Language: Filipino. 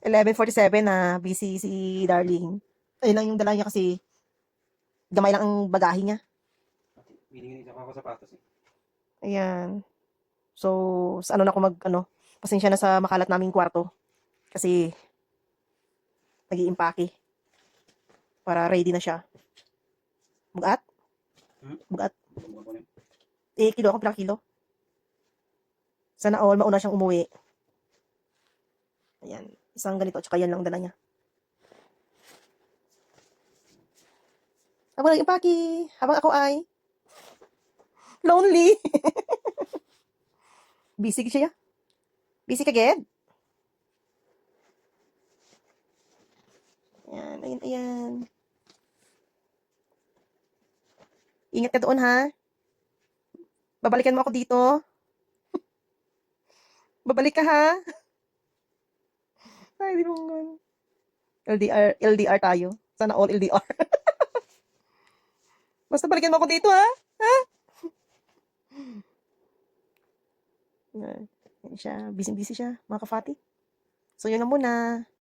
11:47 na busy si Darling. Ayun lang yung dala niya kasi gamay lang ang bagahe niya. Binigyan isa pa ako sapatos eh. Ayan. So, sa ano na ako pasensya na sa makalat naming kwarto. Kasi, nag-iimpake. Para ready na siya. Bugat? Bugat. Bukan ko na yun. Kilo ako, kilo. Sana all, mauna siyang umuwi. Ayan. Isang ganito, tsaka yan lang dala niya. Habang nag-impake, habang ako ay lonely. Busy siya. Busy ka, Ged? Ayan, ayan, ayan. Ingat ka doon, ha? Babalikan mo ako dito. Babalik ka, ha? Ay, di mo nga. LDR, LDR tayo. Sana all LDR. Basta balikan mo ako dito, ha? Ha? Ayan siya. Busy-busy siya, mga kafati. So, yun na muna.